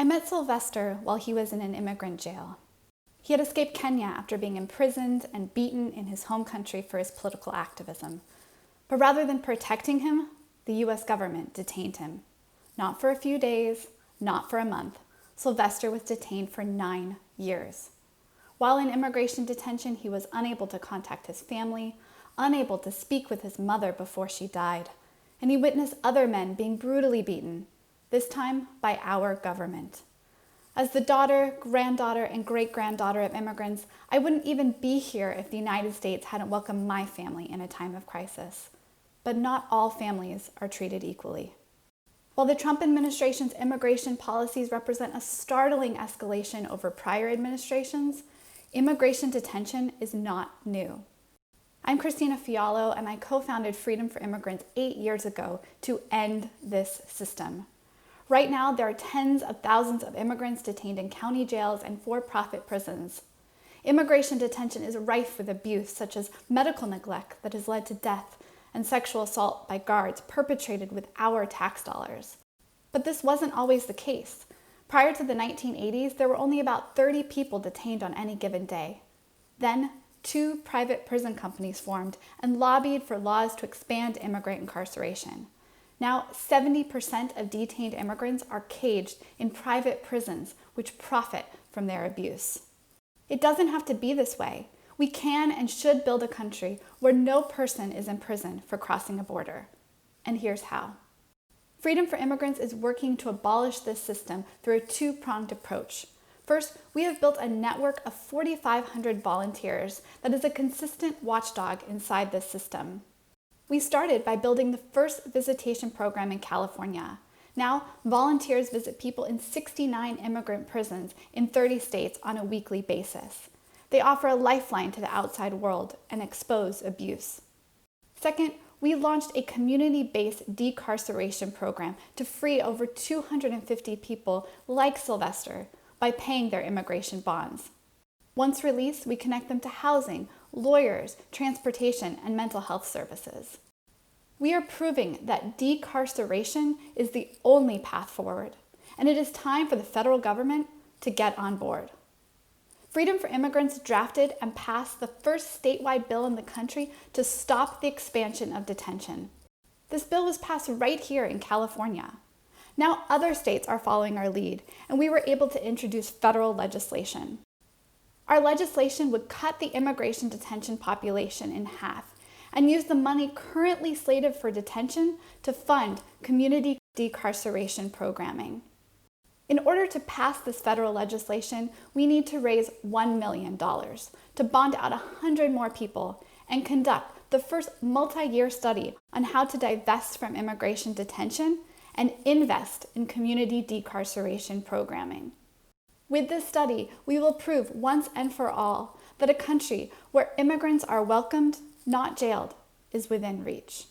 I met Sylvester while he was in an immigrant jail. He had escaped Kenya after being imprisoned and beaten in his home country for his political activism. But rather than protecting him, the US government detained him. Not for a few days, not for a month. Sylvester was detained for 9 years. While in immigration detention, he was unable to contact his family, unable to speak with his mother before she died, and he witnessed other men being brutally beaten, this time by our government. As the daughter, granddaughter, and great-granddaughter of immigrants, I wouldn't even be here if the United States hadn't welcomed my family in a time of crisis. But not all families are treated equally. While the Trump administration's immigration policies represent a startling escalation over prior administrations, immigration detention is not new. I'm Christina Fialho, and I co-founded Freedom for Immigrants 8 years ago to end this system. Right now, there are tens of thousands of immigrants detained in county jails and for-profit prisons. Immigration detention is rife with abuse, such as medical neglect that has led to death and sexual assault by guards perpetrated with our tax dollars. But this wasn't always the case. Prior to the 1980s, there were only about 30 people detained on any given day. Then, 2 private prison companies formed and lobbied for laws to expand immigrant incarceration. Now, 70% of detained immigrants are caged in private prisons, which profit from their abuse. It doesn't have to be this way. We can and should build a country where no person is in prison for crossing a border. And here's how. Freedom for Immigrants is working to abolish this system through a 2-pronged approach. First, we have built a network of 4,500 volunteers that is a consistent watchdog inside this system. We started by building the first visitation program in California. Now, volunteers visit people in 69 immigrant prisons in 30 states on a weekly basis. They offer a lifeline to the outside world and expose abuse. Second, we launched a community-based decarceration program to free over 250 people like Sylvester by paying their immigration bonds. Once released, we connect them to housing, lawyers, transportation, and mental health services. We are proving that decarceration is the only path forward, and it is time for the federal government to get on board. Freedom for Immigrants drafted and passed the first statewide bill in the country to stop the expansion of detention. This bill was passed right here in California. Now other states are following our lead, and we were able to introduce federal legislation. Our legislation would cut the immigration detention population in half and use the money currently slated for detention to fund community decarceration programming. In order to pass this federal legislation, we need to raise $1 million to bond out 100 more people and conduct the first multi-year study on how to divest from immigration detention and invest in community decarceration programming. With this study, we will prove once and for all that a country where immigrants are welcomed, not jailed, is within reach.